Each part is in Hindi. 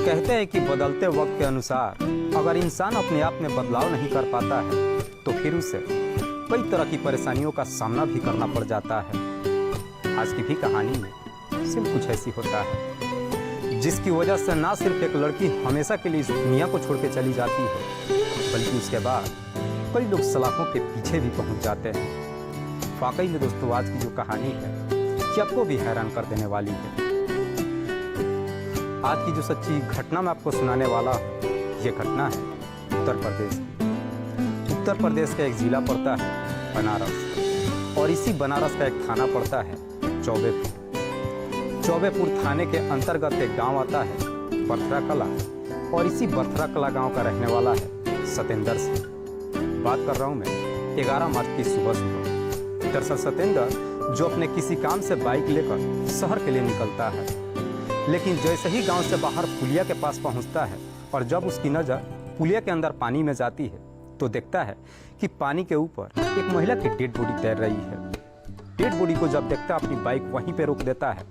कहते हैं कि बदलते वक्त के अनुसार अगर इंसान अपने आप में बदलाव नहीं कर पाता है तो फिर उसे कई तरह की परेशानियों का सामना भी करना पड़ जाता है। आज की भी कहानी में सिर्फ कुछ ऐसी होता है जिसकी वजह से ना सिर्फ एक लड़की हमेशा के लिए इस दुनिया को छोड़ के चली जाती है, बल्कि उसके बाद कई लोग सलाखों के पीछे भी पहुंच जाते हैं। वाकई में दोस्तों, आज की जो कहानी है ये आपको भी हैरान कर देने वाली है। आज की जो सच्ची घटना मैं आपको सुनाने वाला हूँ, ये घटना है उत्तर प्रदेश की। उत्तर प्रदेश का एक जिला पड़ता है बनारस, और इसी बनारस का एक थाना पड़ता है चौबेपुर। चौबेपुर थाने के अंतर्गत एक गांव आता है बर्थरा कला, और इसी बर्थरा कला गांव का रहने वाला है सतेंद्र सिंह। बात कर रहा हूं मैं 11 मार्च की सुबह। दरअसल सतेंद्र जो अपने किसी काम से बाइक लेकर शहर के लिए निकलता है, लेकिन जैसे ही गांव से बाहर पुलिया के पास पहुंचता है और जब उसकी नज़र पुलिया के अंदर पानी में जाती है तो देखता है कि पानी के ऊपर एक महिला की डेड बॉडी तैर रही है। डेड बॉडी को जब देखता है अपनी बाइक वहीं पे रोक देता है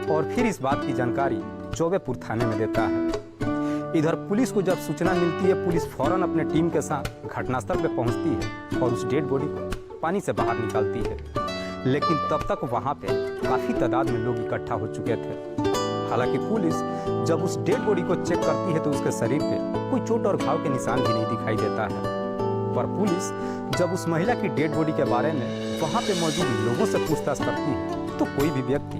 और फिर इस बात की जानकारी चौबेपुर थाने में देता है। इधर पुलिस को जब सूचना मिलती है, पुलिस फौरन अपने टीम के साथ घटनास्थल पर पहुंचती है और उस डेड बॉडी को पानी से बाहर निकालती है। लेकिन तब तक वहां पे काफ़ी तादाद में लोग इकट्ठा हो चुके थे। हालांकि पुलिस जब उस डेड बॉडी को चेक करती है तो उसके शरीर पे कोई चोट और घाव के निशान भी नहीं दिखाई देता है। पर पुलिस जब उस महिला की डेड बॉडी के बारे में वहां पे मौजूद लोगों से पूछताछ करती है तो कोई भी व्यक्ति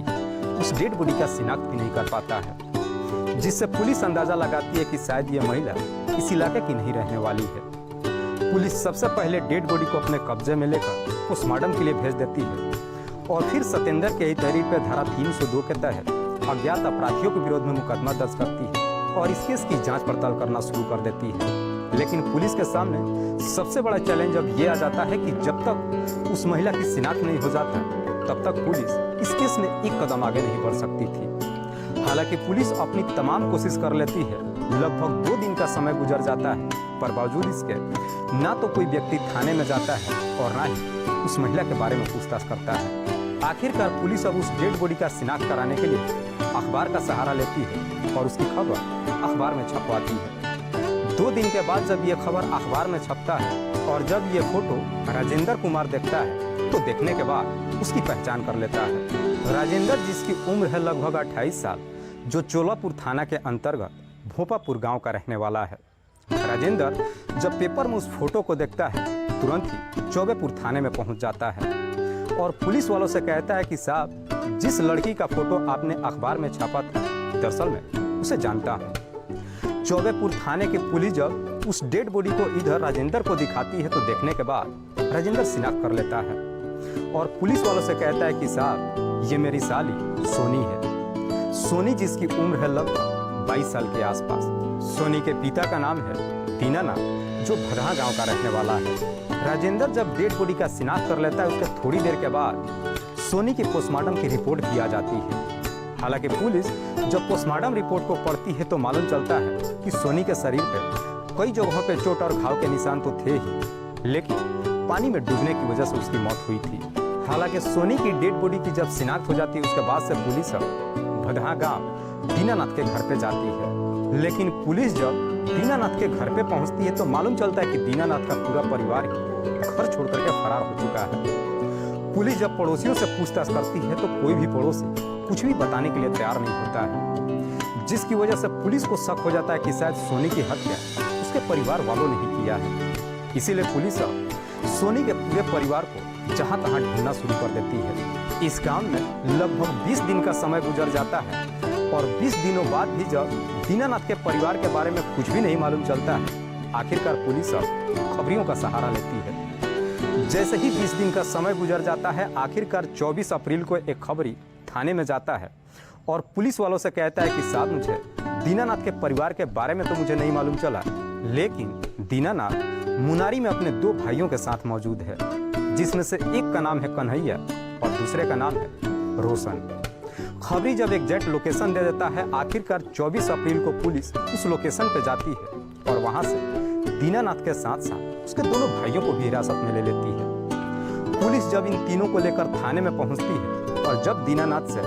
उस डेड बॉडी का शिनाख्त भी नहीं कर पाता है, जिससे पुलिस अंदाजा लगाती है कि शायद ये महिला इस इलाके की नहीं रहने वाली है। पुलिस सबसे पहले डेड बॉडी को अपने कब्जे में लेकर पोस्टमार्टम के लिए भेज देती है और फिर सतेंद्र के ही तहरीर पर धारा 302 के तहत अज्ञात अपराधियों के विरोध में मुकदमा दर्ज करती है और इस केस की जांच पड़ताल करना शुरू कर देती है। लेकिन पुलिस के सामने सबसे बड़ा चैलेंज अब ये आ जाता है कि जब तक उस महिला की शिनाख्त नहीं हो जाता तब तक पुलिस इस केस में एक कदम आगे नहीं बढ़ सकती थी। हालांकि पुलिस अपनी तमाम कोशिश कर लेती है, लगभग 2 दिन का समय गुजर जाता है, पर बावजूद इसके ना तो कोई व्यक्ति थाने में जाता है और ना ही उस महिला के बारे में पूछताछ करता है। आखिरकार पुलिस अब उस डेड बॉडी का शिनाख्त कराने के लिए अखबार का सहारा लेती है और उसकी खबर अखबार में छपवाती है। 2 दिन के बाद जब ये खबर अखबार में छपता है और जब ये फोटो राजेंद्र कुमार देखता है तो देखने के बाद उसकी पहचान कर लेता है। राजेंद्र, जिसकी उम्र है लगभग 28 साल, जो चोलापुर थाना के अंतर्गत भोपापुर गाँव का रहने वाला है। राजेंद्र जब पेपर में उस फोटो को देखता है तुरंत ही चौबेपुर थाने में पहुँच जाता है और पुलिस वालों से कहता है कि साहब, जिस लड़की का फोटो आपने अखबार में छापा था, दरअसल मैं उसे जानता हूँ। चौबेपुर थाने की पुलिस जब उस डेड बॉडी को इधर राजेंद्र को दिखाती है तो देखने के बाद राजेंद्र शिनाख्त कर लेता है और पुलिस वालों से कहता है कि साहब, ये मेरी साली सोनी है। सोनी जिसकी उम्र है लगभग 22 साल के आसपास। सोनी के पिता का नाम है दीनानाथ, जो भदहा गाँव का रहने वाला है। राजेंद्र जब डेड बॉडी का शिनाख्त कर लेता है उसके थोड़ी देर के बाद सोनी की पोस्टमार्टम की रिपोर्ट भी आ जाती है। हालांकि पुलिस जब पोस्टमार्टम रिपोर्ट को पढ़ती है तो मालूम चलता है कि सोनी के शरीर पर कई जगहों पर चोट और घाव के निशान तो थे ही, लेकिन पानी में डूबने की वजह से उसकी मौत हुई थी। हालांकि सोनी की डेड बॉडी की जब शिनाख्त हो जाती है उसके बाद से पुलिस भदहा गाँव दीनानाथ के घर पे जाती है। लेकिन पुलिस जब दीनानाथ के घर पे पहुंचती है तो मालूम चलता है कि दीनानाथ का पूरा परिवार घर छोड़ करके फरार हो चुका है। पुलिस जब पड़ोसियों से पूछताछ करती है तो कोई भी पड़ोसी कुछ भी बताने के लिए तैयार नहीं होता है, जिसकी वजह से पुलिस को शक हो जाता है कि शायद सोनी की हत्या उसके परिवार वालों ने ही किया है। इसीलिए पुलिस सोनी के पूरे परिवार को जहां तहां ढूंढना शुरू कर देती है। इस काम में लगभग 20 दिन का समय गुजर जाता है और 20 दिनों बाद भी जब दीनानाथ के परिवार के बारे में कुछ भी नहीं मालूम चलता है, आखिरकार पुलिस खबरियों का सहारा लेती है। जैसे ही 20 दिन का समय गुजर जाता है, आखिरकार 24 अप्रैल को एक खबरी थाने में जाता है और पुलिस वालों से कहता है कि साहब, मुझे दीनानाथ के परिवार के बारे में तो मुझे नहीं मालूम चला, लेकिन दीनानाथ मुनारी में अपने 2 भाइयों के साथ मौजूद है, जिसमें से एक का नाम है कन्हैया और दूसरे का नाम है रोशन। खबरी जब एग्जैक्ट लोकेशन दे देता है, आखिरकार 24 अप्रैल को पुलिस उस लोकेशन पे जाती है और वहां से दीनानाथ के साथ साथ उसके दोनों भाइयों को भी हिरासत में ले लेती है। पुलिस जब इन तीनों को लेकर थाने में पहुंचती है और जब दीनानाथ से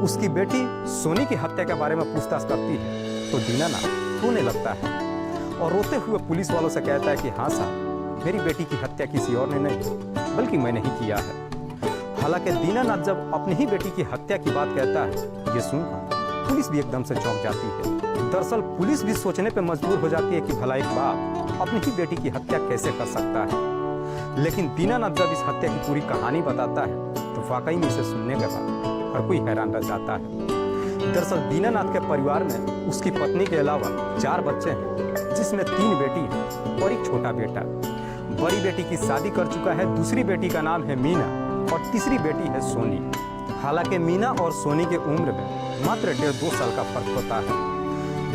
उसकी बेटी सोनी की हत्या के बारे में पूछताछ करती है तो दीनानाथ रोने लगता है और रोते हुए पुलिस वालों से कहता है कि हाँ साहब, मेरी बेटी की हत्या किसी और ने नहीं बल्कि मैंने ही किया है। हालांकि दीनानाथ जब अपनी ही बेटी की हत्या की बात कहता है, ये सुनकर पुलिस भी एकदम से चौंक जाती है। दरअसल पुलिस भी सोचने पर मजबूर हो जाती है कि भला एक बाप अपनी ही बेटी की हत्या कैसे कर सकता है। लेकिन दीनानाथ जब इस हत्या की पूरी कहानी बताता है तो वाकई में इसे सुनने के बाद हर कोई हैरान रह जाता है। दरअसल दीनानाथ के परिवार में उसकी पत्नी के अलावा 4 बच्चे हैं, जिसमें 3 बेटी है और एक छोटा बेटा। बड़ी बेटी की शादी कर चुका है, दूसरी बेटी का नाम है मीना और तीसरी बेटी है सोनी। हालांकि मीना और सोनी के उम्र में मात्र 1.5-2 साल का फर्क होता है।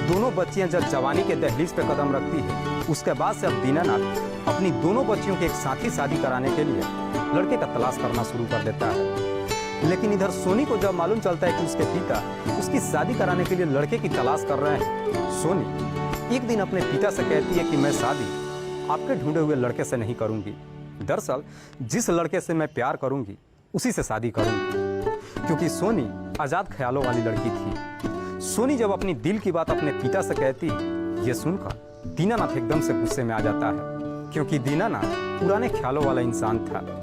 दोनों बच्चियां जब जवानी के दहलीज पे कदम रखती है, उसके बाद से अब दीनानाथ अपनी दोनों बच्चियों के एक साथ ही शादी कराने के लिए लड़के का तलाश करना शुरू कर देता है। लेकिन इधर सोनी को जब मालूम चलता है कि उसके पिता उसकी शादी कराने के लिए लड़के की तलाश कर रहे हैं, सोनी एक दिन अपने पिता से कहती है कि मैं शादी आपके ढूंढे हुए लड़के से नहीं करूंगी। दरअसल जिस लड़के से मैं प्यार करूंगी उसी से शादी करूंगी, क्योंकि सोनी आजाद ख्यालों वाली लड़की थी। सोनी जब अपनी दिल की बात अपने पिता से कहती है, ये सुनकर दीनानाथ एकदम से गुस्से में आ जाता है, क्योंकि दीनानाथ पुराने ख्यालों वाला इंसान था।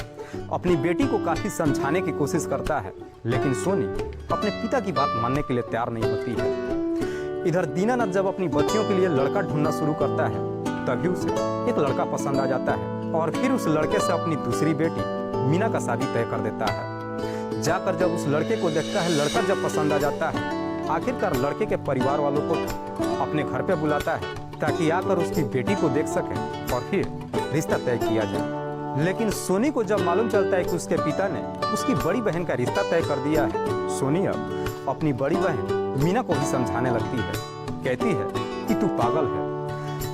अपनी बेटी को काफी समझाने की कोशिश करता है, लेकिन सोनी अपने पिता की बात मानने के लिए तैयार नहीं होती है। इधर दीनानाथ जब अपनी बच्चियों के लिए लड़का ढूंढना शुरू करता है, तभी उसे एक लड़का पसंद आ जाता है और फिर उस लड़के से अपनी दूसरी बेटी मीना का शादी तय कर देता है। जाकर जब उस लड़के को देखता है, लड़का जब पसंद आ जाता है, आखिरकार लड़के के परिवार वालों को अपने घर पे बुलाता है ताकि आकर उसकी बेटी को देख सके और फिर रिश्ता तय किया जाए। लेकिन सोनी को जब मालूम चलता है कि उसके पिता ने उसकी बड़ी बहन का रिश्ता तय कर दिया है, सोनी अब अपनी बड़ी बहन मीना को भी समझाने लगती है। कहती है कि तू पागल है,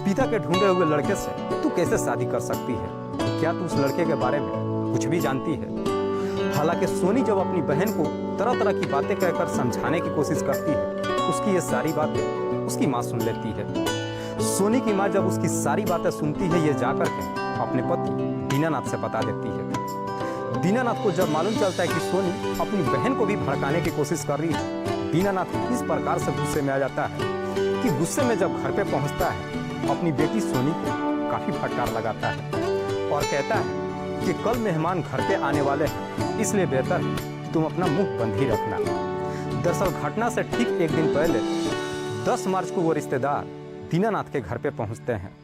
पिता के ढूंढे हुए लड़के से तू कैसे शादी कर सकती है? क्या तू उस लड़के के बारे में कुछ भी जानती है? हालांकि सोनी जब अपनी बहन को तरह तरह की बातें कहकर समझाने की कोशिश करती है, उसकी ये सारी बातें उसकी माँ सुन लेती है। सोनी की माँ जब उसकी सारी बातें सुनती है, ये जाकर के अपने पति दीनानाथ से बता देती है। दीनानाथ को जब मालूम चलता है कि सोनी अपनी बहन को भी भड़काने की कोशिश कर रही है, दीनानाथ इस प्रकार से गुस्से में आ जाता है कि गुस्से में जब घर पे पहुंचता है, अपनी बेटी सोनी को काफी फटकार लगाता है और कहता है कि कल मेहमान घर पे आने वाले हैं, इसलिए बेहतर है कि तुम अपना मुंह बंद ही रखना। दरअसल घटना से ठीक एक दिन पहले 10 मार्च को वो रिश्तेदार दीनानाथ के घर पे पहुंचते हैं।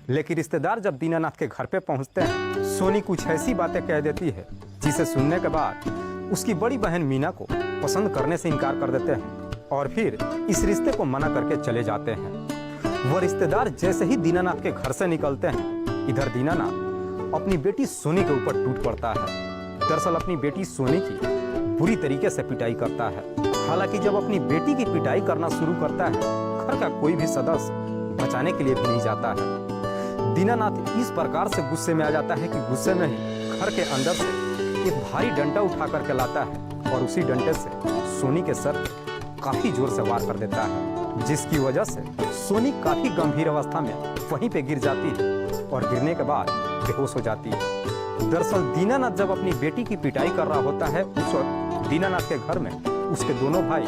लेकिन रिश्तेदार जब दीनानाथ के घर पे पहुंचते हैं, सोनी कुछ ऐसी बातें कह देती है जिसे सुनने के बाद उसकी बड़ी बहन मीना को पसंद करने से इनकार कर देते हैं और फिर इस रिश्ते को मना करके चले जाते हैं। वो रिश्तेदार जैसे ही दीनानाथ के घर से निकलते हैं, इधर दीनानाथ अपनी बेटी सोनी के ऊपर टूट पड़ता है। दरअसल अपनी बेटी सोनी की बुरी तरीके से पिटाई करता है। हालांकि जब अपनी बेटी की पिटाई करना शुरू करता है, घर का कोई भी सदस्य बचाने के लिए भी नहीं जाता है। दीनानाथ इस प्रकार से गुस्से में आ जाता है कि गुस्से में ही घर के अंदर से एक भारी डंडा उठा करके लाता है और उसी डंडे से सोनी के सर पर काफी जोर से वार कर देता है, जिसकी वजह से सोनी काफी गंभीर अवस्था में वहीं पे गिर जाती है और गिरने के बाद बेहोश हो जाती है। दरअसल दीनानाथ जब अपनी बेटी की पिटाई कर रहा होता है, उस वक्त दीनानाथ के घर में उसके दोनों भाई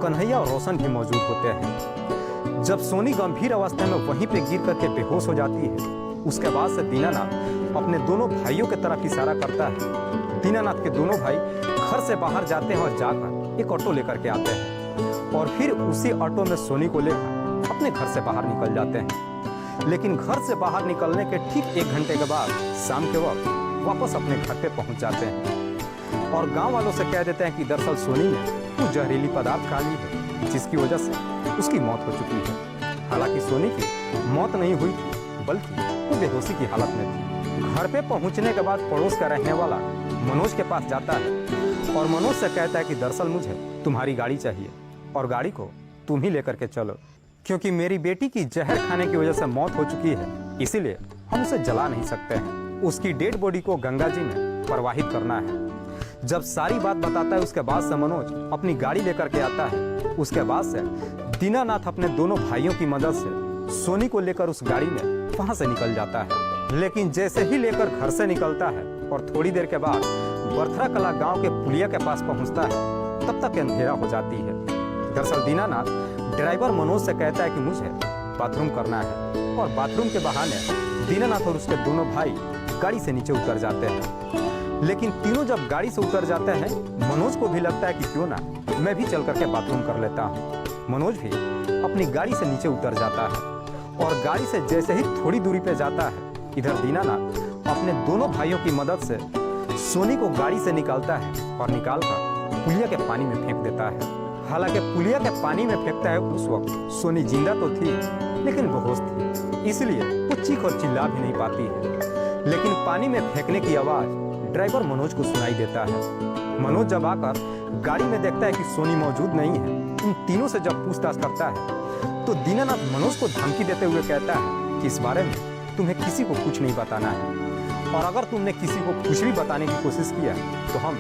कन्हैया और रोशन भी मौजूद होते हैं। जब सोनी गंभीर अवस्था में वहीं पे गिर करके बेहोश हो जाती है, उसके बाद से दीनानाथ अपने दोनों भाइयों की तरफ इशारा करता है। दीनानाथ के दोनों भाई घर से बाहर जाते हैं और जाकर एक ऑटो लेकर के आते हैं और फिर उसी ऑटो में सोनी को लेकर अपने घर से बाहर निकल जाते हैं। लेकिन घर से बाहर निकलने के ठीक 1 घंटे के बाद शाम के वक्त वापस अपने घर पे पहुंच जाते हैं और गांव वालों से कह देते हैं कि दरअसल सोनी ने कुछ जहरीली पदार्थ खा ली है, जिसकी वजह से उसकी मौत हो चुकी है। हालांकि सोनी की मौत नहीं हुई थी, बल्कि वो बेहोशी की हालत में थी। घर पे पहुंचने के बाद पड़ोस का रहने वाला मनोज के पास जाता है और मनोज से कहता है कि दरअसल मुझे तुम्हारी गाड़ी चाहिए और गाड़ी को तुम ही लेकर के चलो, क्योंकि मेरी बेटी की जहर खाने की वजह से मौत हो चुकी है, इसीलिए हम उसे जला नहीं सकते हैं। उसकी डेड बॉडी को गंगा जी में प्रवाहित करना है। जब सारी बात बताता है, उसके बाद से मनोज अपनी गाड़ी लेकर के आता है। उसके बाद से दीनानाथ अपने दोनों भाइयों की मदद से सोनी को लेकर उस गाड़ी में वहां से निकल जाता है। लेकिन जैसे ही लेकर घर से निकलता है और थोड़ी देर के बाद बर्थरा कला गांव के पुलिया के पास पहुंचता है, तब तक अंधेरा हो जाती है। दरअसल दीनानाथ ड्राइवर मनोज से कहता है कि मुझे बाथरूम करना है और बाथरूम के बहाने दीनानाथ और उसके दोनों भाई गाड़ी से नीचे उतर जाते हैं। लेकिन तीनों जब गाड़ी से उतर जाते हैं, मनोज को भी लगता है कि क्यों ना मैं भी चल करके बाथरूम कर लेता हूँ। मनोज भी अपनी गाड़ी से नीचे उतर जाता है और गाड़ी से जैसे ही थोड़ी दूरी पे जाता है, इधर दीनानाथ अपने दोनों भाइयों की मदद से सोनी को गाड़ी से निकालता है और निकालकर पुलिया के पानी में फेंक देता है। हालांकि पुलिया के पानी में फेंकता है उस वक्त सोनी जिंदा तो थी, लेकिन बेहोश थी, इसलिए वो चीख और चिल्ला भी नहीं पाती है। लेकिन पानी में फेंकने की आवाज ड्राइवर मनोज को सुनाई देता है। मनोज जब आकर गाड़ी में देखता है कि सोनी मौजूद नहीं है, उन तीनों से जब पूछताछ करता है तो दीनानाथ मनोज को धमकी देते हुए कहता है कि इस बारे में तुम्हें किसी को कुछ नहीं बताना है, और अगर तुमने किसी को कुछ भी बताने की कोशिश किया तो हम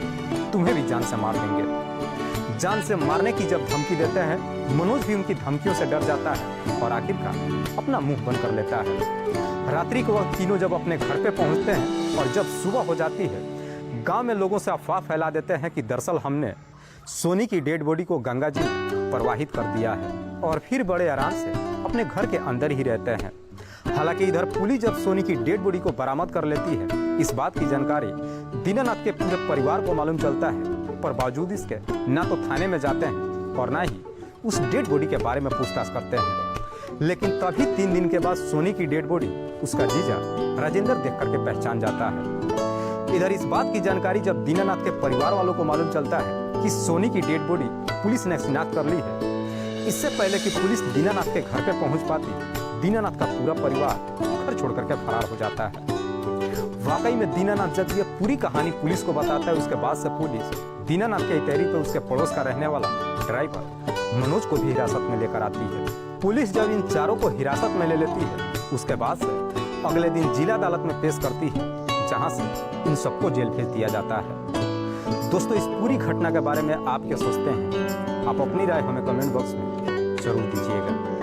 तुम्हें भी जान से मार देंगे। जान से मारने की जब धमकी देते हैं, मनोज भी उनकी धमकियों से डर जाता है और आखिरकार अपना मुंह बंद कर लेता है। रात्रि को वह तीनों जब अपने घर पे पहुंचते हैं और जब सुबह हो जाती है, गांव में लोगों से अफवाह फैला देते हैं कि दरअसल हमने सोनी की डेड बॉडी को गंगा जी प्रवाहित कर दिया है, और फिर बड़े आराम से अपने घर के अंदर ही रहते हैं। हालांकि इधर पुलिस जब सोनी की डेड बॉडी को बरामद कर लेती है, इस बात की जानकारी दीनानाथ के पूरे परिवार को मालूम चलता है, पर बावजूद इसके ना तो थाने में जाते हैं और ना ही उस डेड बॉडी के बारे में पूछताछ करते हैं। लेकिन तभी 3 दिन के बाद सोनी की डेड बॉडी उसका जीजा राजेंद्र देख करके पहचान जाता है। इधर इस बात की जानकारी जब दीनानाथ के परिवार वालों को मालूम चलता है कि सोनी की डेड बॉडी पुलिस ने शिनाख्त कर ली है, इससे पहले कि पुलिस दीनानाथ के घर पे पहुंच पाती, दीनानाथ का पूरा परिवार घर छोड़ करके फरार हो जाता है। वाकई में दीनानाथ जब ये पूरी कहानी पुलिस को बताता है, उसके बाद से पुलिस दीनानाथ के इतहरी पे उसके पड़ोस का रहने वाला ड्राइवर मनोज को भी हिरासत में लेकर आती है। पुलिस जब इन चारों को हिरासत में ले लेती है, उसके बाद से अगले दिन जिला अदालत में पेश करती है, जहां से इन सबको जेल भेज दिया जाता है। दोस्तों, इस पूरी घटना के बारे में आप क्या सोचते हैं? आप अपनी राय हमें कमेंट बॉक्स में जरूर दीजिएगा।